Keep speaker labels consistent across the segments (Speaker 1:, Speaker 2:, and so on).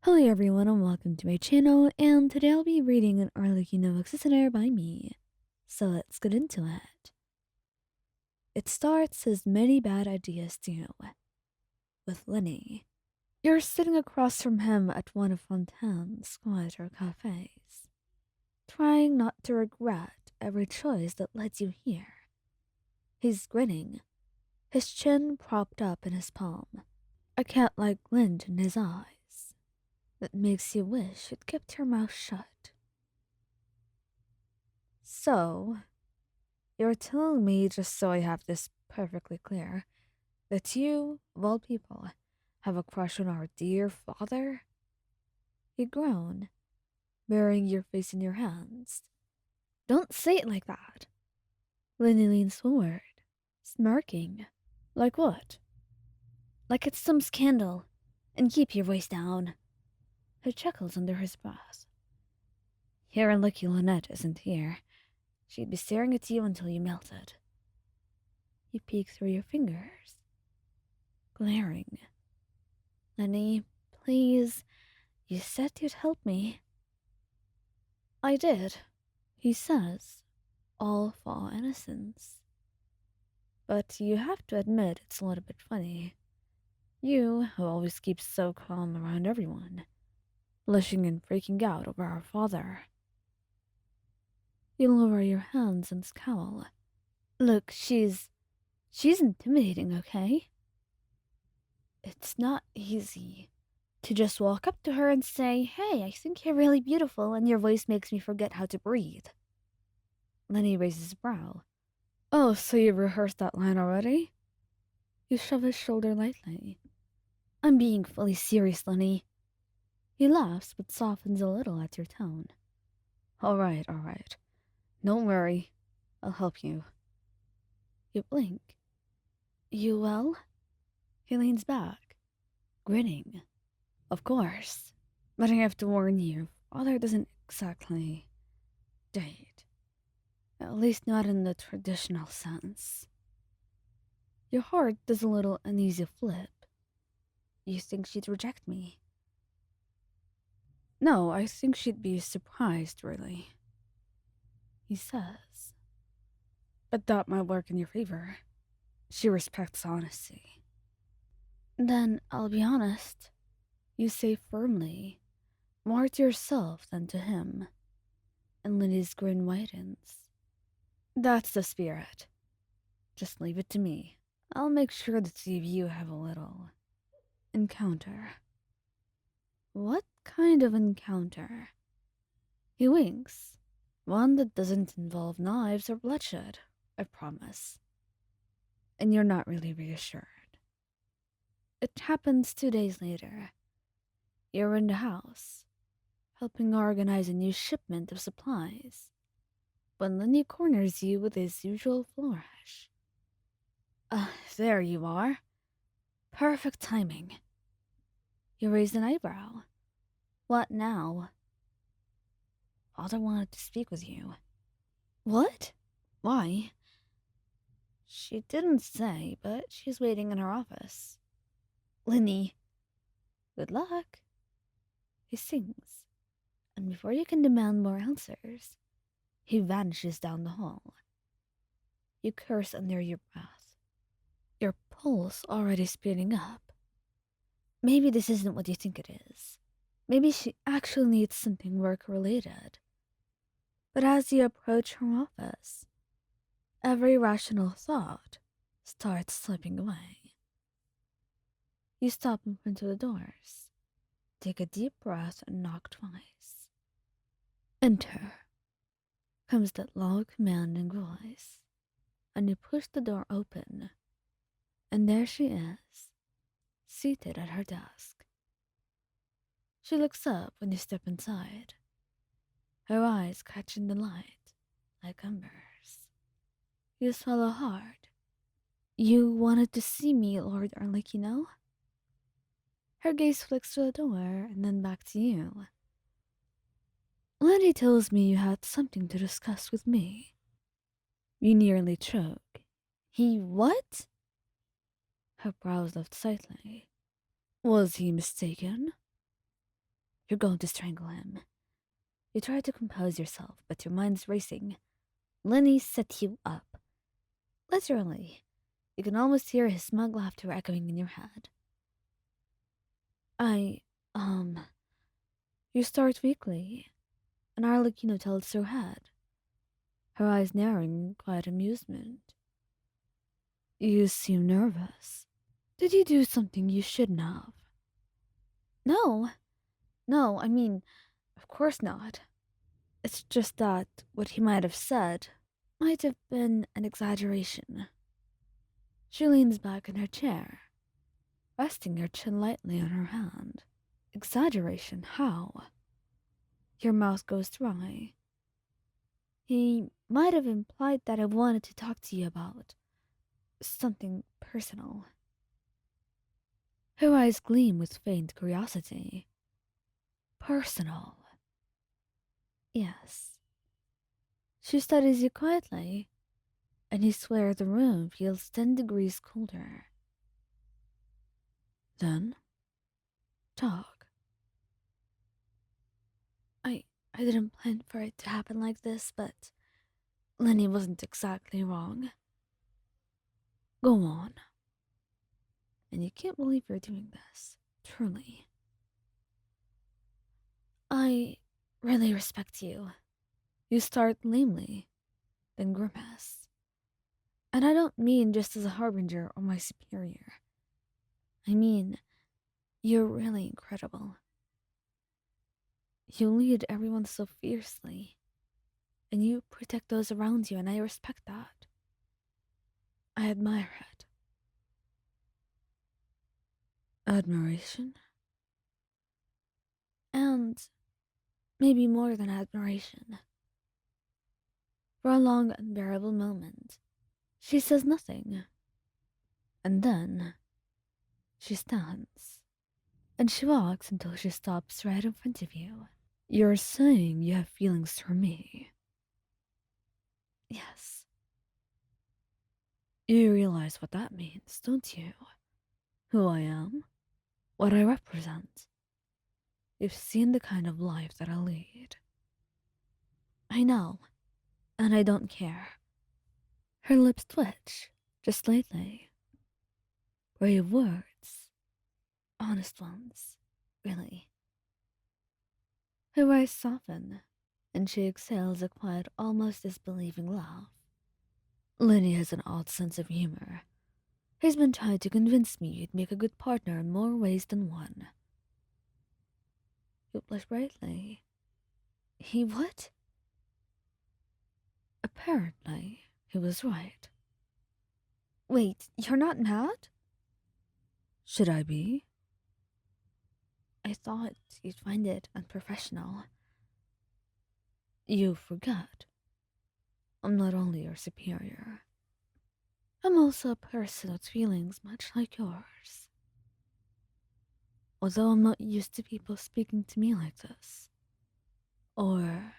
Speaker 1: Hello everyone and welcome to my channel, and today I'll be reading an Arlecchino Executioner by me. So let's get into it. It starts as many bad ideas do, with Lyney. You're sitting across from him at one of Fontaine's quieter cafes, trying not to regret every choice that led you here. He's grinning, his chin propped up in his palm, a cat-like glint in his eyes that makes you wish you'd kept your mouth shut. So, you're telling me, just so I have this perfectly clear, that you, of all people, have a crush on our dear father? You groan, burying your face in your hands. Don't say it like that. Lyney leans forward, smirking. Like what? Like it's some scandal. And keep your voice down. He chuckles under his breath. You're lucky Lynette isn't here. She'd be staring at you until you melted. You peek through your fingers, glaring. Lyney, please, you said you'd help me. I did, he says, all for innocence. But you have to admit it's a little bit funny. You, who always keeps so calm around everyone, blushing and freaking out over our father. You lower your hands and scowl. Look, she's intimidating, okay? It's not easy to just walk up to her and say, hey, I think you're really beautiful and your voice makes me forget how to breathe. Lyney raises his brow. Oh, so you've rehearsed that line already? You shove his shoulder lightly. I'm being fully serious, Lyney. He laughs but softens a little at your tone. All right. Don't worry. I'll help you. You blink. You well? He leans back, grinning. Of course. But I have to warn you, father doesn't exactly date. At least not in the traditional sense. Your heart does a little uneasy flip. You think she'd reject me? No, I think she'd be surprised, really. He says. But that might work in your favor. She respects honesty. Then I'll be honest. You say firmly, more to yourself than to him. And Lyney's grin widens. That's the spirit. Just leave it to me. I'll make sure the two of you have a little encounter. What kind of encounter? He winks. One that doesn't involve knives or bloodshed, I promise. And you're not really reassured. It happens 2 days later. You're in the house, helping organize a new shipment of supplies, when Lyney corners you with his usual flourish. There you are. Perfect timing. You raised an eyebrow. What now? Father wanted to speak with you. What? Why? She didn't say, but she's waiting in her office. Lyney. Good luck. He sings, and before you can demand more answers, he vanishes down the hall. You curse under your breath, your pulse already speeding up. Maybe this isn't what you think it is. Maybe she actually needs something work-related. But as you approach her office, every rational thought starts slipping away. You stop in front of the doors, take a deep breath, and knock twice. Enter, comes that low, commanding voice, and you push the door open, and there she is, seated at her desk. She looks up when you step inside, her eyes catching the light like embers. You swallow hard. You wanted to see me, Lord Arlecchino? Her gaze flicks to the door and then back to you. Lyney tells me you had something to discuss with me. You nearly choke. He what? Her brows lift slightly. Was he mistaken? You're going to strangle him. You try to compose yourself, but your mind's racing. Lyney set you up. Literally. You can almost hear his smug laughter echoing in your head. You start weakly, and Arlecchino tilts her head, her eyes narrowing in quiet amusement. You seem nervous. Did you do something you shouldn't have? No. No, I mean, of course not. It's just that what he might have said might have been an exaggeration. She leans back in her chair, resting her chin lightly on her hand. Exaggeration? How? Your mouth goes dry. He might have implied that I wanted to talk to you about something personal. Her eyes gleam with faint curiosity. Personal. Yes. She studies you quietly, and you swear the room feels 10 degrees colder. Then, talk. I didn't plan for it to happen like this, but Lyney wasn't exactly wrong. Go on. And you can't believe you're doing this, truly. I really respect you. You start lamely, then grimace. And I don't mean just as a harbinger or my superior. I mean, you're really incredible. You lead everyone so fiercely, and you protect those around you, and I respect that. I admire it. Admiration? And maybe more than admiration. For a long, unbearable moment, she says nothing. And then, she stands. And she walks until she stops right in front of you. You're saying you have feelings for me? Yes. You realize what that means, don't you? Who I am? What I represent? You've seen the kind of life that I lead. I know, and I don't care. Her lips twitch, just slightly. Brave words. Honest ones. Really. Her eyes soften, and she exhales a quiet, almost disbelieving laugh. Lyney has an odd sense of humor. He's been trying to convince me you'd make a good partner in more ways than one. You blush brightly. He would? Apparently, he was right. Wait, you're not mad? Should I be? I thought you'd find it unprofessional. You forgot. I'm not only your superior. I'm also a person with feelings much like yours. Although I'm not used to people speaking to me like this. Or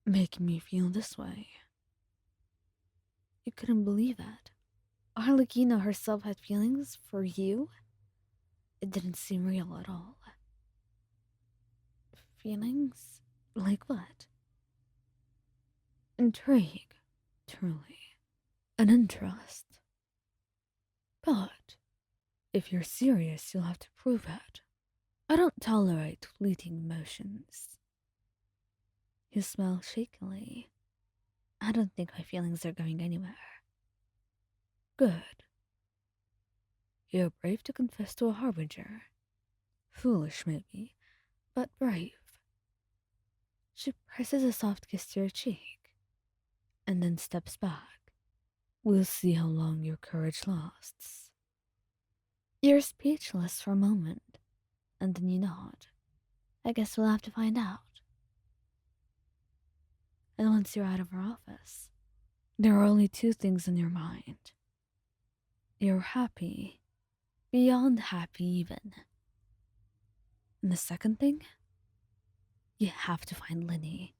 Speaker 1: making me feel this way. You couldn't believe that. Arlecchino herself had feelings for you? It didn't seem real at all. Feelings? Like what? Intrigue, truly. An interest. But if you're serious, you'll have to prove it. I don't tolerate fleeting emotions. You smile shakily. I don't think my feelings are going anywhere. Good. You're brave to confess to a harbinger. Foolish, maybe, but brave. She presses a soft kiss to your cheek, and then steps back. We'll see how long your courage lasts. You're speechless for a moment, and then you nod. I guess we'll have to find out. And once you're out of her office, there are only two things in your mind. You're happy, beyond happy even. And the second thing? You have to find Lyney.